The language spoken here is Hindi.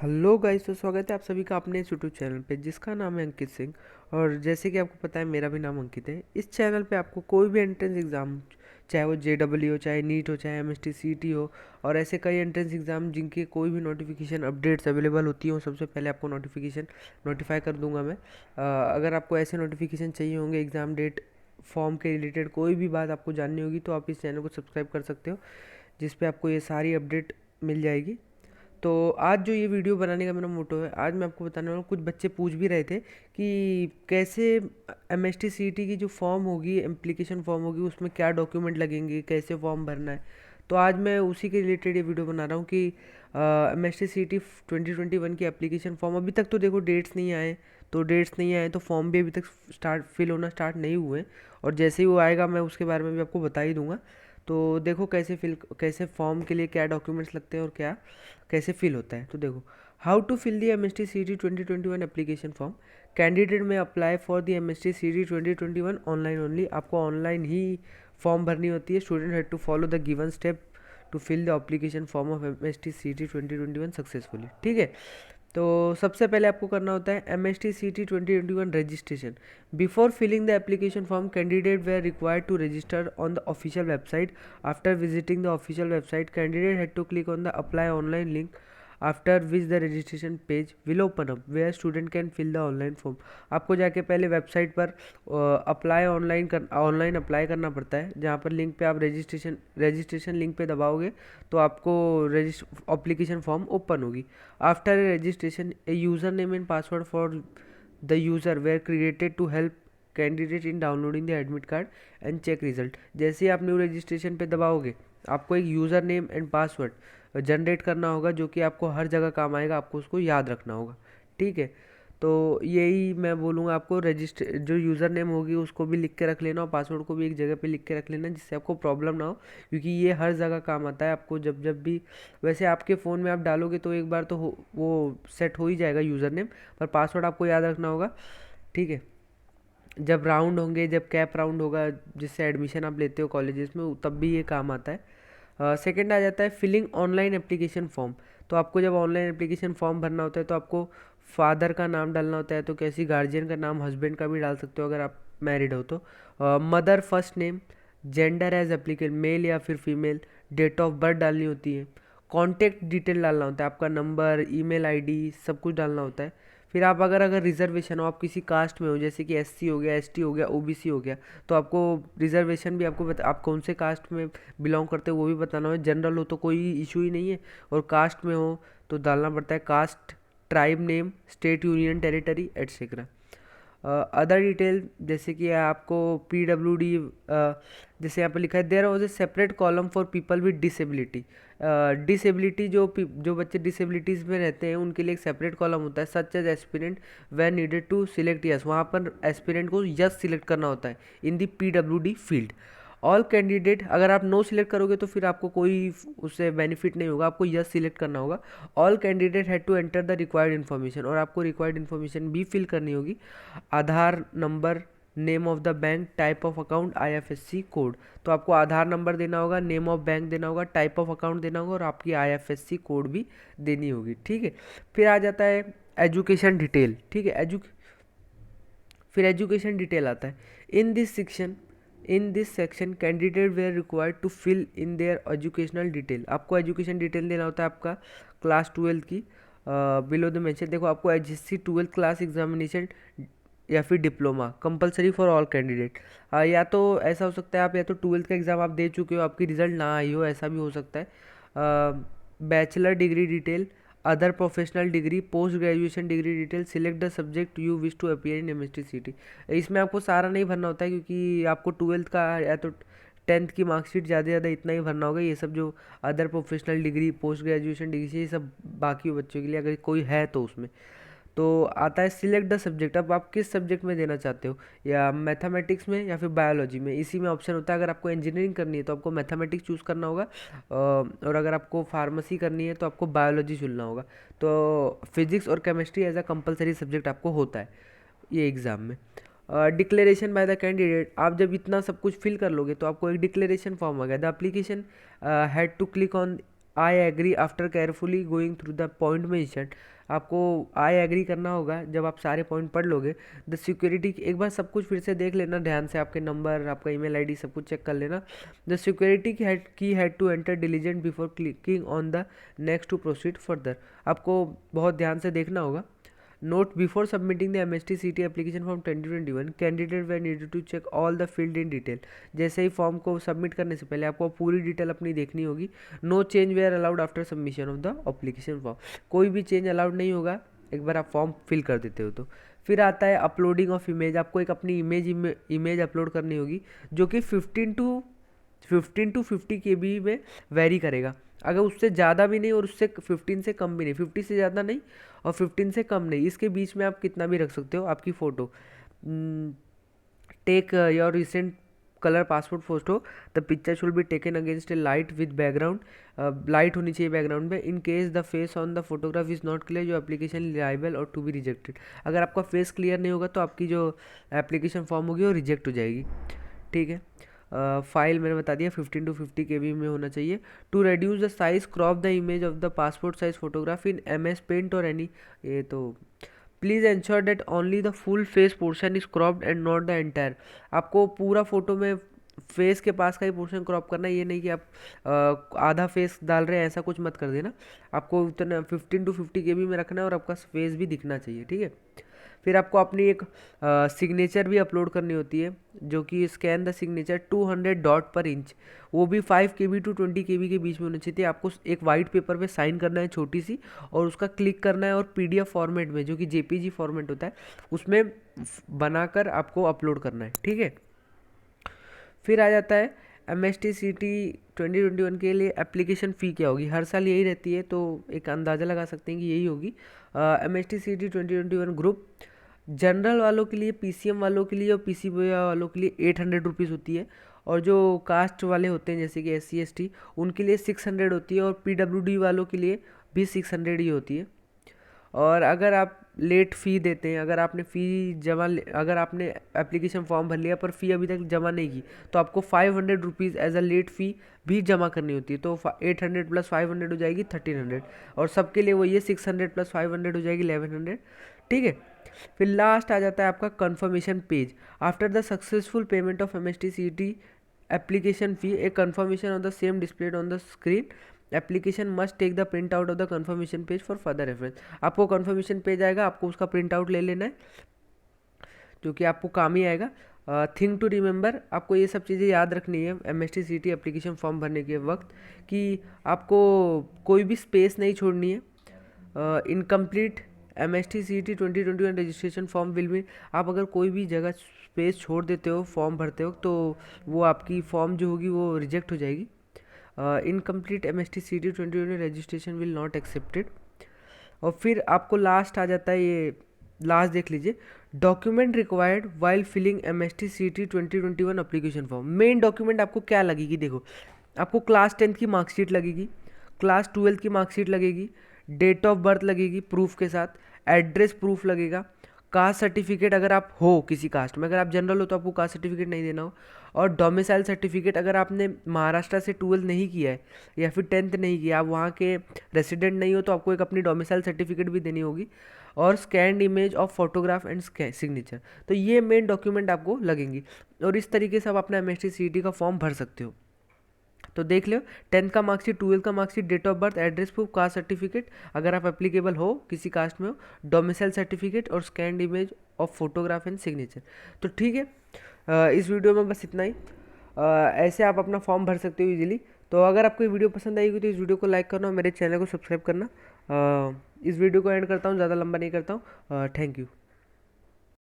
हेलो गाइस, तो स्वागत है आप सभी का अपने इस यूट्यूब चैनल पे जिसका नाम है अंकित सिंह। और जैसे कि आपको पता है मेरा भी नाम अंकित है। इस चैनल पे आपको कोई भी एंट्रेंस एग्ज़ाम, चाहे वो जेडब्ल्यू हो, चाहे नीट हो, चाहे एमएसटी सीटी हो, और ऐसे कई एंट्रेंस एग्ज़ाम जिनकी कोई भी नोटिफिकेशन अपडेट्स अवेलेबल होती हो, सबसे पहले आपको नोटिफिकेशन नोटिफाई कर दूंगा मैं। अगर आपको ऐसे नोटिफिकेशन चाहिए होंगे, एग्ज़ाम डेट, फॉर्म के रिलेटेड कोई भी बात आपको जाननी होगी, तो आप इस चैनल को सब्सक्राइब कर सकते हो, जिस पे आपको ये सारी अपडेट मिल जाएगी। तो आज जो ये वीडियो बनाने का मेरा मोटो है, आज मैं आपको बताने वाला हूँ। कुछ बच्चे पूछ भी रहे थे कि कैसे M S T C T की जो फॉर्म होगी, एप्लीकेशन फॉर्म होगी, उसमें क्या डॉक्यूमेंट लगेंगे, कैसे फॉर्म भरना है। तो आज मैं उसी के रिलेटेड ये वीडियो बना रहा हूँ कि M S T C T 2021 की एप्लीकेशन फॉर्म, अभी तक तो देखो डेट्स नहीं आए। तो डेट्स नहीं आए तो फॉर्म भी अभी तक फिल होना स्टार्ट नहीं हुए। और जैसे ही वो आएगा मैं उसके बारे में भी आपको बता ही दूंगा। तो देखो कैसे फॉर्म के लिए क्या डॉक्यूमेंट्स लगते हैं और क्या कैसे फिल होता है। तो देखो, how to fill the M S T C T 2021 application form. Candidate में apply for the M S T C T 2021 online only. आपको ऑनलाइन ही फॉर्म भरनी होती है। Student had to follow the given step to fill the application form of M S T C T 2021 successfully. ठीक है। तो सबसे पहले आपको करना होता है M S T C T 2021 registration. Before filling the application form, candidate were required to register on the official website. After visiting the official website, candidate had to click on the apply online link, after which the registration page will open up where student can fill the online form. आपको जाके पहले वेबसाइट पर ऑनलाइन अप्लाई करना पड़ता है, जहाँ पर लिंक पे आप रजिस्ट्रेशन लिंक पे दबाओगे तो आपको एप्लीकेशन फॉर्म ओपन होगी। After registration, a user name and password for the user were created to help candidate in downloading the admit card and check result. जैसे ही आप न्यू रजिस्ट्रेशन पे दबाओगे, आपको एक user name and password generate करना होगा, जो कि आपको हर जगह काम आएगा, आपको उसको याद रखना होगा। ठीक है। तो यही मैं बोलूँगा आपको, रजिस्टर जो यूज़र नेम होगी उसको भी लिख के रख लेना, और पासवर्ड को भी एक जगह पे लिख के रख लेना, जिससे आपको प्रॉब्लम ना हो, क्योंकि ये हर जगह काम आता है आपको। जब जब भी, वैसे आपके फ़ोन में आप डालोगे तो एक बार तो वो सेट हो ही जाएगा यूज़र नेम, पर पासवर्ड आपको याद रखना होगा। ठीक है। जब राउंड होंगे, जब कैप राउंड होगा, जिससे एडमिशन आप लेते हो कॉलेजेस में, तब भी ये काम आता है। सेकंड आ जाता है फिलिंग ऑनलाइन एप्लीकेशन फॉर्म। तो आपको जब ऑनलाइन एप्लीकेशन फॉर्म भरना होता है तो आपको फादर का नाम डालना होता है, तो कैसी गार्जियन का नाम, हस्बैंड का भी डाल सकते हो अगर आप मैरिड हो तो। Mother first name, gender as applicable, male या फिर फीमेल, डेट ऑफ बर्थ डालनी होती है, कॉन्टैक्ट डिटेल डालना होता है, आपका नंबर, ईमेल आईडी, सब कुछ डालना होता है। फिर आप अगर अगर रिजर्वेशन हो, आप किसी कास्ट में हो, जैसे कि एससी हो गया, एसटी हो गया, ओबीसी हो गया, तो आपको रिजर्वेशन भी आपको आप कौन से कास्ट में बिलोंग करते हो वो भी बताना है। जनरल हो तो कोई इशू ही नहीं है, और कास्ट में हो तो डालना पड़ता है caste, tribe name, state, union territory, etcetera. Other detail, जैसे कि आपको PWD, जैसे यहाँ पर लिखा है, there was a separate column for people with disability. Disability, जो बच्चे डिसेबिलिटीज़ में रहते हैं उनके लिए एक सेपरेट कॉलम होता है, such as aspirant were needed to select yes. वहाँ पर एस्पिरेंट को यस सिलेक्ट करना होता है in the PWD field. All candidate, अगर आप नो सिलेक्ट करोगे तो फिर आपको कोई उससे बेनिफिट नहीं होगा, आपको यस सिलेक्ट करना होगा। All candidate had to enter the required information, और आपको रिक्वायर्ड इन्फॉर्मेशन भी फिल करनी होगी। Aadhaar number, name of the bank, type of account, IFSC code. तो आपको आधार नंबर देना होगा, नेम ऑफ बैंक देना होगा, टाइप ऑफ अकाउंट देना होगा, और आपकी IFSC कोड भी देनी होगी। ठीक है। फिर आ जाता है एजुकेशन डिटेल। ठीक है। फिर एजुकेशन डिटेल आता है। In this section candidate were required to fill in their educational detail. आपको एजुकेशन डिटेल देना होता है आपका क्लास 12 की। बिलो द मेंशन, देखो आपको HSC 12th क्लास एग्जामिनेशन या फिर diploma compulsory for all candidate. या तो ऐसा हो सकता है आप या तो 12th का एग्ज़ाम आप दे चुके हो, आपकी रिजल्ट ना आई हो, ऐसा भी हो सकता है। Bachelor degree detail, other professional degree, post graduation degree detail, select the subject you wish to appear in MST CT। इसमें आपको सारा नहीं भरना होता है, क्योंकि आपको 12th का या तो 10th की मार्कशीट ज़्यादा से ज़्यादा इतना ही भरना होगा। ये सब जो other professional degree, post graduation degree से, ये सब बाकी बच्चों के लिए अगर कोई है तो उसमें। तो आता है सिलेक्ट द सब्जेक्ट। अब आप किस सब्जेक्ट में देना चाहते हो, या मैथमेटिक्स में या फिर बायोलॉजी में, इसी में ऑप्शन होता है। अगर आपको इंजीनियरिंग करनी है तो आपको मैथमेटिक्स चूज़ करना होगा, और अगर आपको फार्मेसी करनी है तो आपको बायोलॉजी चुनना होगा। तो फिजिक्स और chemistry as a compulsory subject आपको होता है ये एग्ज़ाम में। डिक्लेरेशन बाय द कैंडिडेट, आप जब इतना सब कुछ फिल कर लोगे तो आपको एक डिक्लेरेशन फॉर्म आ गया। The application had to click on I agree after carefully going through the point mentioned. आपको आई एग्री करना होगा जब आप सारे पॉइंट पढ़ लोगे। द सिक्योरिटी, एक बार सब कुछ फिर से देख लेना ध्यान से, आपके नंबर, आपका ईमेल आईडी सब कुछ चेक कर लेना। The security key had to enter diligent before clicking on the next to proceed further. आपको बहुत ध्यान से देखना होगा। Note: before submitting the MST-CT application form 2021, candidate were needed to check all the field in detail। जैसे ही फॉर्म को सबमिट करने से पहले आपको पूरी डिटेल अपनी देखनी होगी। No change were allowed after submission of the application form. कोई भी चेंज अलाउड नहीं होगा एक बार आप फॉर्म फिल कर देते हो तो। फिर आता है अपलोडिंग ऑफ इमेज। आपको एक अपनी इमेज अपलोड करनी होगी जो कि 15 टू 50 KB में वेरी करेगा। अगर उससे ज़्यादा भी नहीं और उससे 15 से कम भी नहीं, 50 से ज़्यादा नहीं और 15 से कम नहीं, इसके बीच में आप कितना भी रख सकते हो आपकी photo. Take your recent colour passport photo. The picture should be taken against a light with background. Light होनी चाहिए बैकग्राउंड में। In case the face on the photograph is not clear, जो एप्लीकेशन लाइबल और टू बी रिजेक्टेड। अगर आपका फेस क्लियर नहीं होगा तो आपकी जो एप्लीकेशन फॉर्म होगी वो रिजेक्ट हो जाएगी। ठीक है। फाइल मैंने बता दिया 15 टू 50 KB में होना चाहिए। To reduce the size, crop the image of the passport size photograph in MS paint or any. ये तो please ensure that only the full face portion is cropped and not the entire. आपको पूरा फोटो में फेस के पास का ही पोर्शन क्रॉप करना है, ये नहीं कि आप आधा फेस डाल रहे हैं, ऐसा कुछ मत कर देना। आपको उतना 15 टू 50 KB में रखना है और आपका फेस भी दिखना चाहिए। ठीक है। फिर आपको अपनी एक सिग्नेचर भी अपलोड करनी होती है जो कि स्कैन द सिग्नेचर 200 डॉट पर इंच। वो भी 5 KB टू 20 KB के बीच में होनी चाहिए। आपको एक वाइट पेपर पे साइन करना है छोटी सी, और उसका क्लिक करना है और PDF फॉर्मेट में, जो कि JPG फॉर्मेट होता है, उसमें बनाकर आपको अपलोड करना है। ठीक है। फिर आ जाता है MST-CT 2021 के लिए एप्लीकेशन फ़ी क्या होगी। हर साल यही रहती है तो एक अंदाज़ा लगा सकते हैं कि यही होगी। MST-CT 2021 ग्रुप जनरल वालों के लिए, PCM वालों के लिए और PCBA वालों के लिए 800 रुपीज़ होती है, और जो कास्ट वाले होते हैं जैसे कि SC ST उनके लिए 600 होती है, और PWD वालों के लिए भी 600 ही होती है। और अगर आप लेट फ़ी देते हैं, अगर आपने एप्लीकेशन फॉर्म भर लिया पर फ़ी अभी तक जमा नहीं की, तो आपको 500 रुपीज़ एज अ लेट फ़ी भी जमा करनी होती है। तो 800 प्लस 500 हो जाएगी 1300, और सबके लिए वही है 600 प्लस 500 हो जाएगी 1100। ठीक है। फिर लास्ट आ जाता है आपका confirmation page. After the successful payment of MST-CT application fee, a confirmation on the same displayed on the screen. Application must take the print out of the confirmation page for further reference. आपको कन्फर्मेशन पेज आएगा, आपको उसका प्रिंट आउट ले लेना है जो कि आपको काम ही आएगा। थिंग टू रिमेंबर, आपको ये सब चीज़ें याद रखनी है MST-CT एप्लीकेशन फॉर्म भरने के वक्त, कि आपको कोई भी स्पेस नहीं छोड़नी है। Incomplete MST-CT 2021 registration form will be, आप अगर कोई भी जगह स्पेस छोड़ देते हो फॉर्म भरते हो तो वो आपकी फॉर्म जो होगी वो रिजेक्ट हो जाएगी। Incomplete MST-CT 2021 registration will not accepted. और फिर आपको लास्ट आ जाता है, ये लास्ट देख लीजिए, document required while filling MST-CT 2021 application form. Main document आपको क्या लगेगी, देखो आपको क्लास 10 की मार्कशीट लगेगी, क्लास 12 की मार्कशीट लगेगी, डेट ऑफ बर्थ लगेगी प्रूफ के साथ, एड्रेस प्रूफ लगेगा, कास्ट सर्टिफिकेट अगर आप हो किसी कास्ट में, अगर आप जनरल हो तो आपको कास्ट सर्टिफिकेट नहीं देना हो, और डोमिसाइल सर्टिफिकेट अगर आपने महाराष्ट्र से 12 नहीं किया है या फिर 10th नहीं किया, आप वहाँ के रेसिडेंट नहीं हो तो आपको एक अपनी डोमिसाइल सर्टिफिकेट भी देनी होगी, और scanned image of photograph and signature. तो ये मेन डॉक्यूमेंट आपको लगेंगी, और इस तरीके से आप अपना MST-CT का फॉर्म भर सकते हो। तो देख लो, 10th का मार्कशीट, 12th का marksheet, date of birth, address proof, caste certificate अगर आप एप्लीकेबल हो किसी कास्ट में हो, डोमिसाइल सर्टिफिकेट और scanned image of photograph and signature. तो ठीक है, इस वीडियो में बस इतना ही। ऐसे आप अपना फॉर्म भर सकते हो इजीली। तो अगर आपको ये वीडियो पसंद आएगी तो इस वीडियो को लाइक करना और मेरे चैनल को सब्सक्राइब करना। इस वीडियो को एंड करता हूँ, ज़्यादा लंबा नहीं करता हूँ। Thank you.